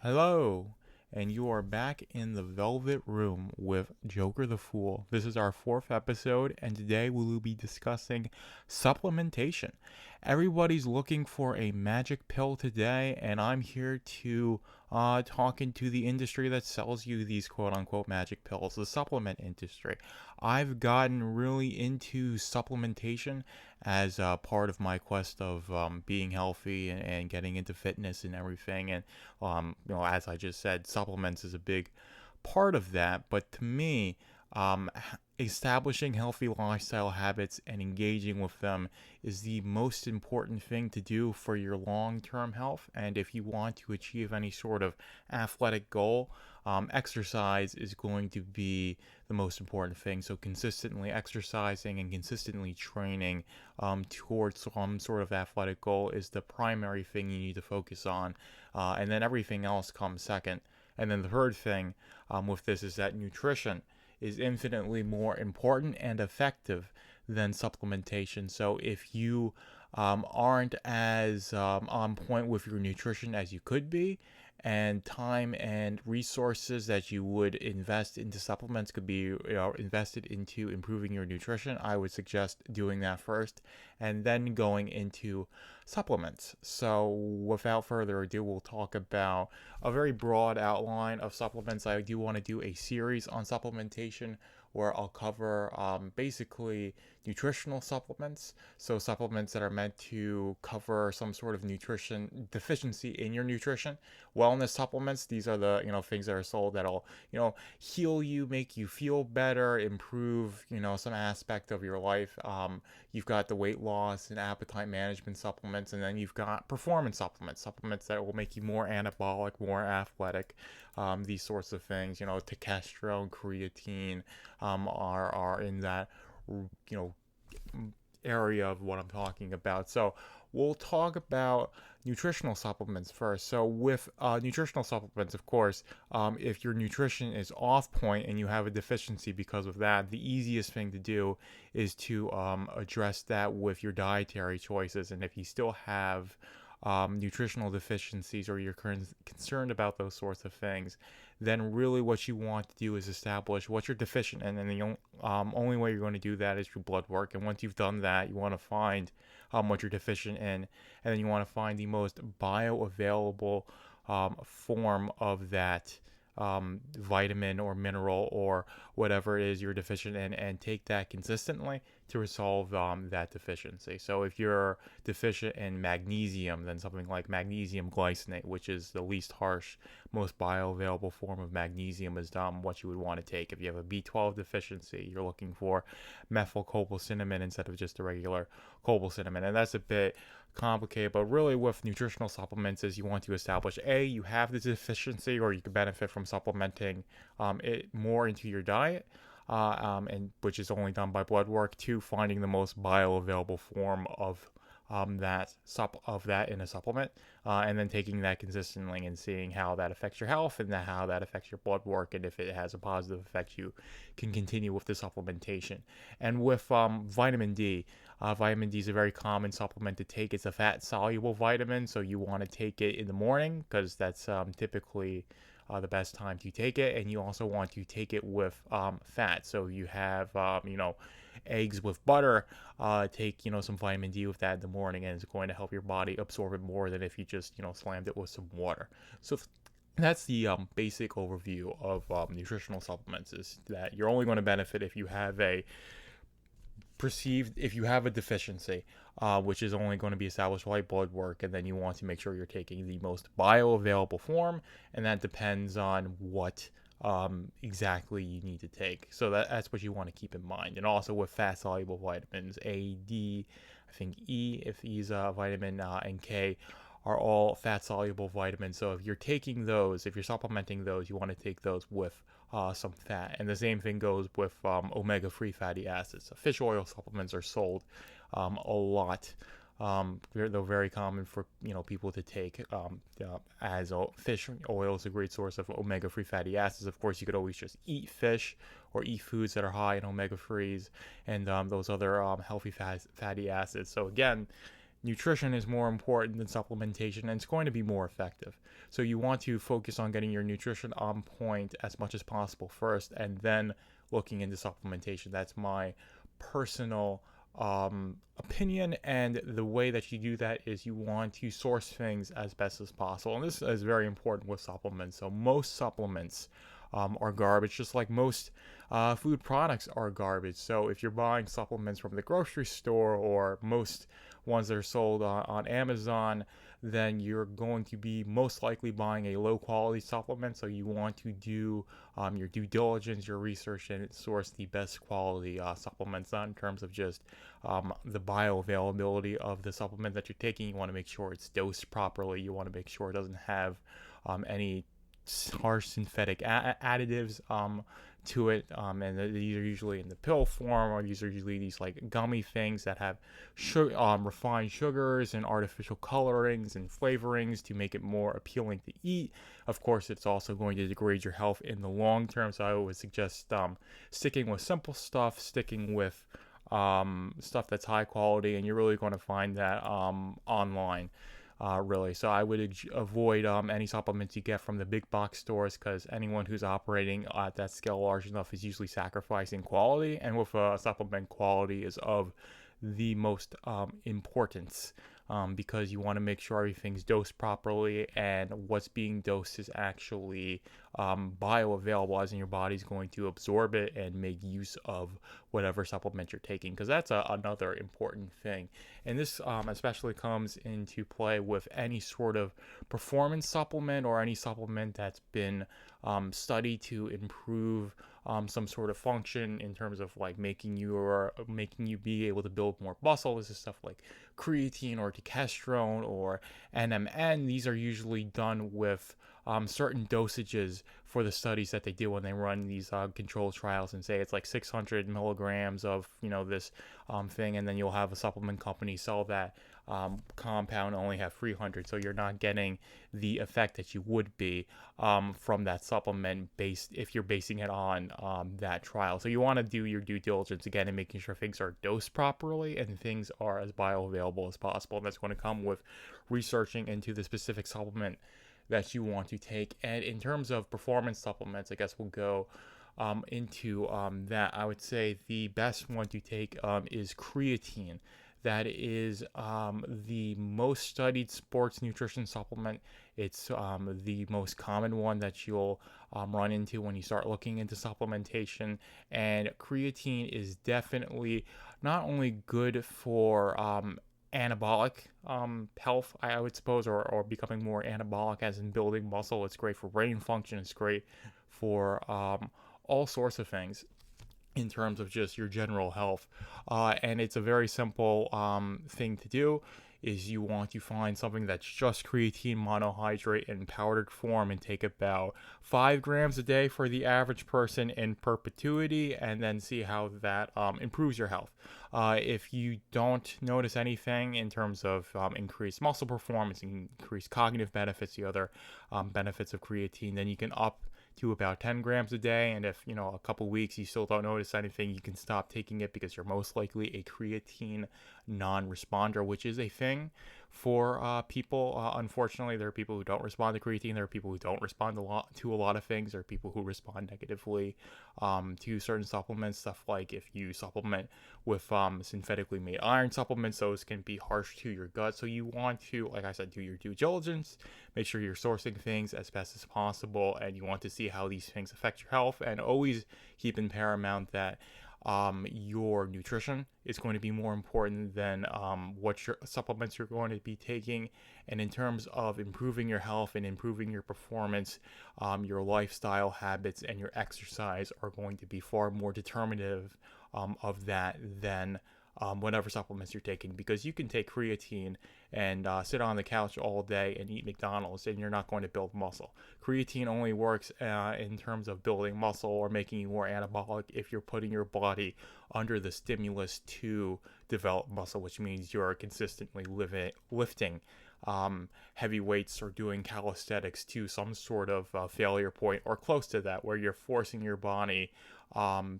Hello, and you are back in the Velvet Room with Jokerthefool. This is our fourth episode, and today we will be discussing supplementation. Everybody's looking for a magic pill today, and I'm here to talk into the industry that sells you these quote unquote magic pills, the supplement industry. I've gotten really into supplementation as part of my quest of being healthy and getting into fitness and everything. And as I just said, supplements is a big part of that. But to me, um, establishing healthy lifestyle habits and engaging with them is the most important thing to do for your long term health. And if you want to achieve any sort of athletic goal, exercise is going to be the most important thing. So, consistently exercising and consistently training towards some sort of athletic goal is the primary thing you need to focus on. And then everything else comes second. And then the third thing with this is that nutrition is infinitely more important and effective than supplementation. So if you aren't as on point with your nutrition as you could be, and time and resources that you would invest into supplements could be invested into improving your nutrition, I would suggest doing that first and then going into supplements. So without further ado, we'll talk about a very broad outline of supplements. I do want to do a series on supplementation where I'll cover basically nutritional supplements. So supplements that are meant to cover some sort of nutrition deficiency in your nutrition. Wellness supplements, these are the things that are sold that'll heal you, make you feel better, improve some aspect of your life. You've got the weight loss and appetite management supplements, and then you've got performance supplements that will make you more anabolic, more athletic. These sorts of things, testosterone, creatine, are in that you know area of what I'm talking about. So we'll talk about nutritional supplements first. So with nutritional supplements, of course, if your nutrition is off point and you have a deficiency because of that, the easiest thing to do is to address that with your dietary choices. And if you still have nutritional deficiencies or you're concerned about those sorts of things, then really what you want to do is establish what you're deficient in. And the only way you're going to do that is through blood work. And once you've done that, you want to find what you're deficient in. And then you want to find the most bioavailable form of that vitamin or mineral or whatever it is you're deficient in, and take that consistently to resolve that deficiency. So if you're deficient in magnesium, then something like magnesium glycinate, which is the least harsh, most bioavailable form of magnesium, is what you would want to take. If you have a B12 deficiency, you're looking for methylcobalamin instead of just a regular cobalamin. And that's a bit complicated, but really with nutritional supplements is you want to establish you have the deficiency, or you could benefit from supplementing it more into your diet, and which is only done by blood work. To finding the most bioavailable form of that in a supplement, and then taking that consistently and seeing how that affects your health and how that affects your blood work, and if it has a positive effect, you can continue with the supplementation. And with vitamin D, vitamin D is a very common supplement to take. It's a fat soluble vitamin, so you want to take it in the morning because that's typically the best time to take it. And you also want to take it with fat. So you have eggs with butter, take some vitamin D with that in the morning, and it's going to help your body absorb it more than if you just slammed it with some water. So that's the basic overview of nutritional supplements, is that you're only going to benefit if you have a deficiency, which is only going to be established by blood work, and then you want to make sure you're taking the most bioavailable form, and that depends on what exactly you need to take. So that's what you want to keep in mind. And also with fat soluble vitamins, A, D, I think E, if E is a vitamin, and K are all fat soluble vitamins. So if you're taking those, if you're supplementing those, you want to take those with some fat. And the same thing goes with omega-3 fatty acids. Fish oil supplements are sold a lot. They're very common for people to take, as fish oil is a great source of omega-3 fatty acids. Of course, you could always just eat fish or eat foods that are high in omega-3s and those other healthy fatty acids. So again, nutrition is more important than supplementation, and it's going to be more effective. So you want to focus on getting your nutrition on point as much as possible first, and then looking into supplementation. That's my personal opinion, and the way that you do that is you want to source things as best as possible, and this is very important with supplements. So most supplements are garbage, just like most food products are garbage. So if you're buying supplements from the grocery store, or most ones that are sold on Amazon, then you're going to be most likely buying a low quality supplement. So you want to do your due diligence, your research, and source the best quality supplements, not in terms of just the bioavailability of the supplement that you're taking. You want to make sure it's dosed properly. You want to make sure it doesn't have any harsh synthetic additives to it, and these are usually in the pill form, or these are usually these like gummy things that have refined sugars and artificial colorings and flavorings to make it more appealing to eat. Of course, it's also going to degrade your health in the long term, so I would suggest sticking with simple stuff, sticking with stuff that's high quality, and you're really going to find that online. Really. So I would avoid any supplements you get from the big box stores, because anyone who's operating at that scale large enough is usually sacrificing quality, and with supplement, quality is of the most importance, because you want to make sure everything's dosed properly, and what's being dosed is actually bioavailable, as in your body's going to absorb it and make use of whatever supplement you're taking, because that's another important thing. And this especially comes into play with any sort of performance supplement, or any supplement that's been studied to improve some sort of function in terms of like making you be able to build more muscle. This is stuff like creatine or testosterone or NMN. These are usually done with certain dosages for the studies that they do when they run these controlled trials, and say it's like 600 milligrams of this thing, and then you'll have a supplement company sell that compound only have 300, so you're not getting the effect that you would be from that supplement based if you're basing it on that trial. So you want to do your due diligence again and making sure things are dosed properly and things are as bioavailable as possible, and that's going to come with researching into the specific supplement that you want to take. And in terms of performance supplements, I guess we'll go into that. I would say the best one to take is creatine. That is the most studied sports nutrition supplement. It's the most common one that you'll run into when you start looking into supplementation. And creatine is definitely not only good for anabolic health, I would suppose, or becoming more anabolic, as in building muscle. It's great for brain function. It's great for all sorts of things in terms of just your general health. And it's a very simple thing to do. Is you want to find something that's just creatine monohydrate in powdered form, and take about 5 grams a day for the average person in perpetuity, and then see how that improves your health. If you don't notice anything in terms of increased muscle performance, increased cognitive benefits, the other benefits of creatine, then you can up to about 10 grams a day. And if a couple weeks you still don't notice anything, you can stop taking it, because you're most likely a creatine non-responder, which is a thing for people. Unfortunately, there are people who don't respond to creatine. There are people who don't respond to a lot of things. There are people who respond negatively to certain supplements. Stuff like if you supplement with synthetically made iron supplements, those can be harsh to your gut. So you want to, like I said, do your due diligence, make sure you're sourcing things as best as possible, and you want to see how these things affect your health, and always keep in paramount that your nutrition is going to be more important than what your supplements you're going to be taking. And in terms of improving your health and improving your performance, your lifestyle habits and your exercise are going to be far more determinative of that than whatever supplements you're taking, because you can take creatine and sit on the couch all day and eat McDonald's, and you're not going to build muscle. Creatine only works in terms of building muscle or making you more anabolic if you're putting your body under the stimulus to develop muscle, which means you're consistently lifting heavy weights or doing calisthenics to some sort of failure point or close to that, where you're forcing your body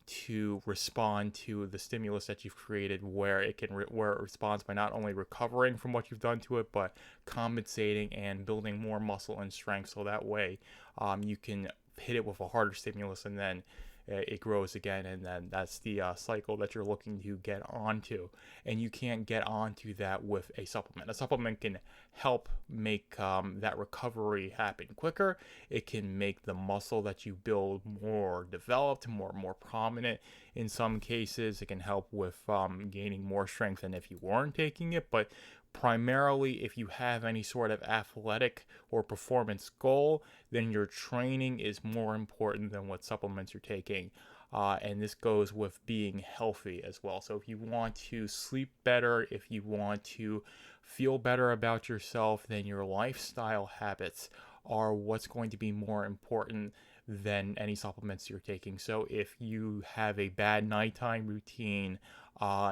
to respond to the stimulus that you've created, where where it responds by not only recovering from what you've done to it, but compensating and building more muscle and strength. So that way, you can hit it with a harder stimulus, and then it grows again, and then that's the cycle that you're looking to get onto. And you can't get onto that with a supplement. A supplement can help make that recovery happen quicker. It can make the muscle that you build more developed, more prominent. In some cases, it can help with gaining more strength than if you weren't taking it. But primarily, if you have any sort of athletic or performance goal, then your training is more important than what supplements you're taking. And this goes with being healthy as well. So if you want to sleep better, if you want to feel better about yourself, then your lifestyle habits are what's going to be more important than any supplements you're taking. So if you have a bad nighttime routine,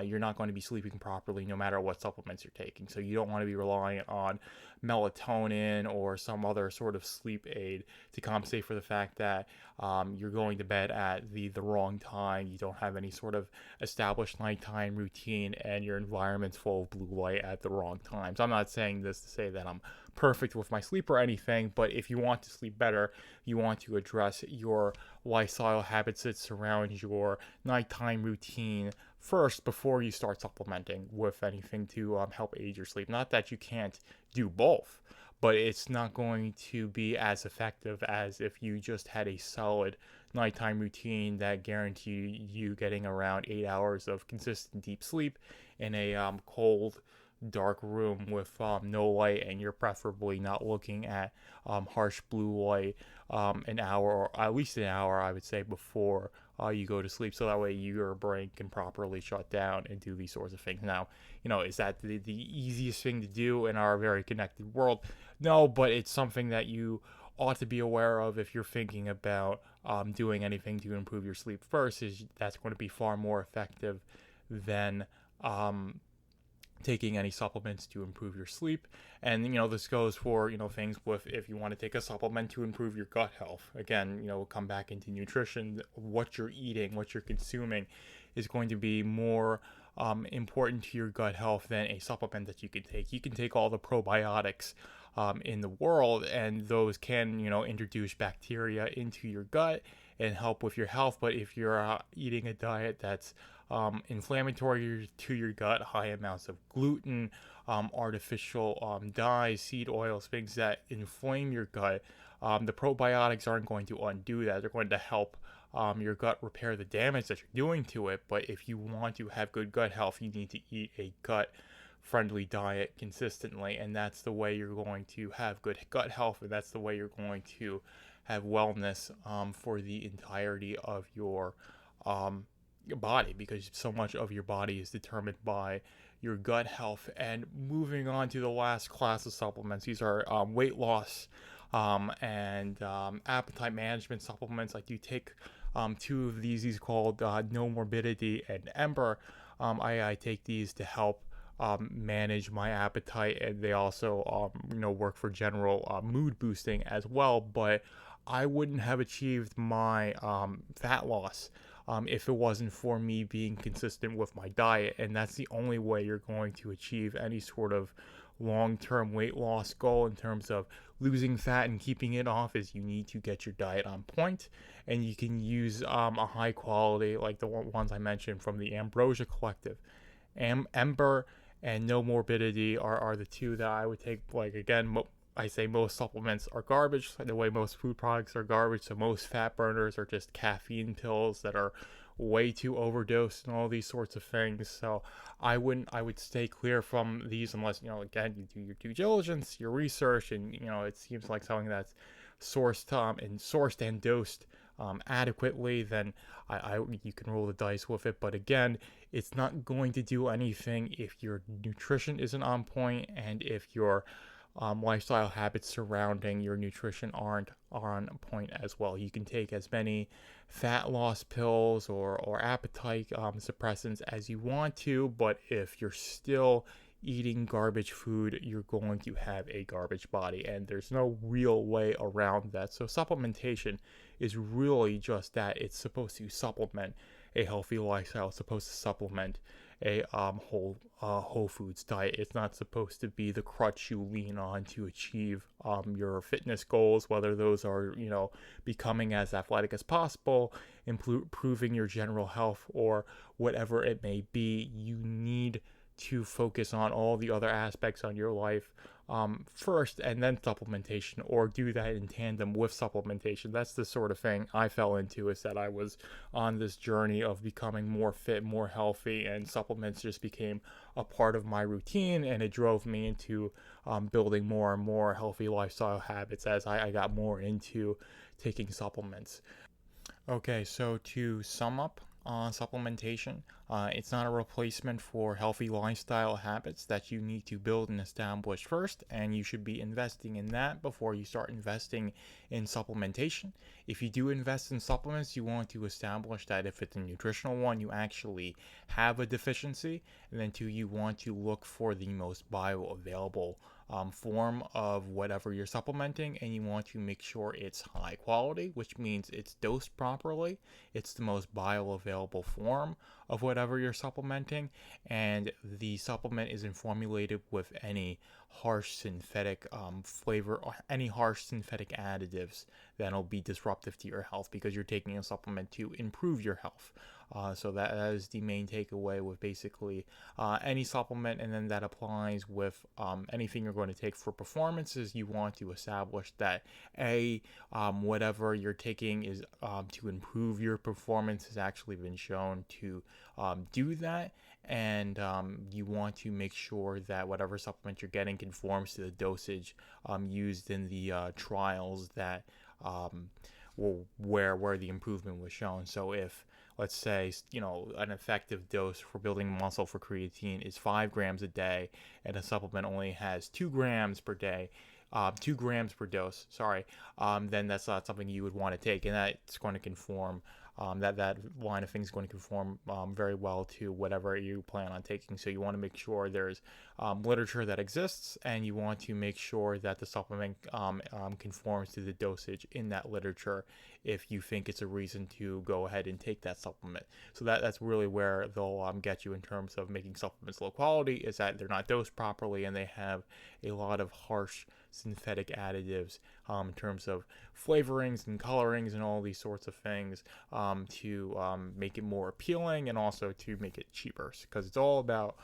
you're not going to be sleeping properly no matter what supplements you're taking. So you don't want to be relying on melatonin or some other sort of sleep aid to compensate for the fact that you're going to bed at the wrong time, you don't have any sort of established nighttime routine, and your environment's full of blue light at the wrong times. I'm not saying this to say that I'm perfect with my sleep or anything, but if you want to sleep better, you want to address your lifestyle habits that surround your nighttime routine first before you start supplementing with anything to help aid your sleep. Not that you can't do both, but it's not going to be as effective as if you just had a solid nighttime routine that guaranteed you getting around 8 hours of consistent deep sleep in a cold, dark room with no light, and you're preferably not looking at harsh blue light an hour, or at least an hour, I would say, before you go to sleep, so that way your brain can properly shut down and do these sorts of things. Now, is that the easiest thing to do in our very connected world? No, but it's something that you ought to be aware of if you're thinking about doing anything to improve your sleep first. Is that's going to be far more effective than taking any supplements to improve your sleep. And this goes for things with, if you want to take a supplement to improve your gut health. Again, we'll come back into nutrition. What you're eating, what you're consuming is going to be more important to your gut health than a supplement that you can take. You can take all the probiotics in the world, and those can introduce bacteria into your gut and help with your health. But if you're eating a diet that's inflammatory to your gut, high amounts of gluten, artificial dyes, seed oils, things that inflame your gut, the probiotics aren't going to undo that. They're going to help your gut repair the damage that you're doing to it. But if you want to have good gut health, you need to eat a gut friendly diet consistently, and that's the way you're going to have good gut health, and that's the way you're going to have wellness for the entirety of your body, because so much of your body is determined by your gut health. And moving on to the last class of supplements, these are weight loss and appetite management supplements. I do take two of these called No Morbidity and Ember. I take these to help manage my appetite, and they also work for general mood boosting as well. But I wouldn't have achieved my fat loss if it wasn't for me being consistent with my diet. And that's the only way you're going to achieve any sort of long-term weight loss goal in terms of losing fat and keeping it off, is you need to get your diet on point. And you can use a high quality, like the ones I mentioned from the Ambrosia Collective. Ember and No Morbidity are the two that I would take. Like, again, I say most supplements are garbage, the way most food products are garbage. So most fat burners are just caffeine pills that are way too overdosed and all these sorts of things. So I would stay clear from these unless, again, you do your due diligence, your research, and, it seems like something that's sourced and dosed adequately, then you can roll the dice with it. But again, it's not going to do anything if your nutrition isn't on point, and if your lifestyle habits surrounding your nutrition aren't on point as well. You can take as many fat loss pills or appetite suppressants as you want to, but if you're still eating garbage food, you're going to have a garbage body, and there's no real way around that. So supplementation is really just that. It's supposed to supplement a healthy lifestyle. It's supposed to supplement a whole foods diet. It's not supposed to be the crutch you lean on to achieve your fitness goals, whether those are, becoming as athletic as possible, improving your general health, or whatever it may be. You need to focus on all the other aspects on your life first, and then supplementation, or do that in tandem with supplementation. That's the sort of thing I fell into, is that I was on this journey of becoming more fit, more healthy, and supplements just became a part of my routine, and it drove me into building more and more healthy lifestyle habits as I got more into taking supplements. Okay, so to sum up on supplementation, it's not a replacement for healthy lifestyle habits that you need to build and establish first, and you should be investing in that before you start investing in supplementation. If you do invest in supplements, you want to establish that if it's a nutritional one, you actually have a deficiency, and then two, you want to look for the most bioavailable form of whatever you're supplementing, and you want to make sure it's high quality, which means it's dosed properly, it's the most bioavailable form of whatever you're supplementing, and the supplement isn't formulated with any harsh synthetic flavor or any harsh synthetic additives that'll be disruptive to your health, because you're taking a supplement to improve your health. So that is the main takeaway with basically any supplement, and then that applies with anything you're going to take for performances. You want to establish that whatever you're taking is to improve your performance, has actually been shown to do that, and you want to make sure that whatever supplement you're getting conforms to the dosage used in the trials that where the improvement was shown. So if, let's say, an effective dose for building muscle for creatine is 5 grams a day, and a supplement only has 2 grams per day, 2 grams per dose, then that's not something you would want to take, and that's going to conform. That line of things is going to conform very well to whatever you plan on taking. So you want to make sure there's literature that exists, and you want to make sure that the supplement conforms to the dosage in that literature if you think it's a reason to go ahead and take that supplement. So that's really where they'll get you in terms of making supplements low quality, is that they're not dosed properly, and they have a lot of harsh synthetic additives in terms of flavorings and colorings and all these sorts of things to make it more appealing, and also to make it cheaper, because it's all about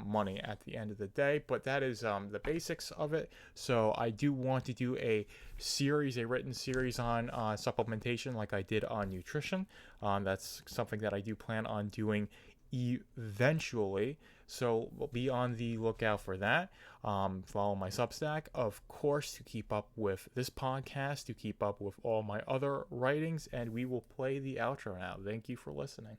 money at the end of the day. But that is the basics of it. So I do want to do a written series on supplementation, like I did on nutrition. That's something that I do plan on doing eventually, so be on the lookout for that. Follow my Substack, of course, to keep up with this podcast, to keep up with all my other writings, and we will play the outro now. Thank you for listening.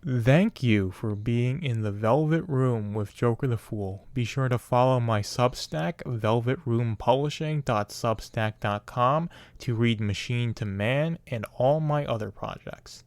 Thank you for being in the Velvet Room with Joker the Fool. Be sure to follow my Substack, velvetroompublishing.substack.com, to read Machine to Man and all my other projects.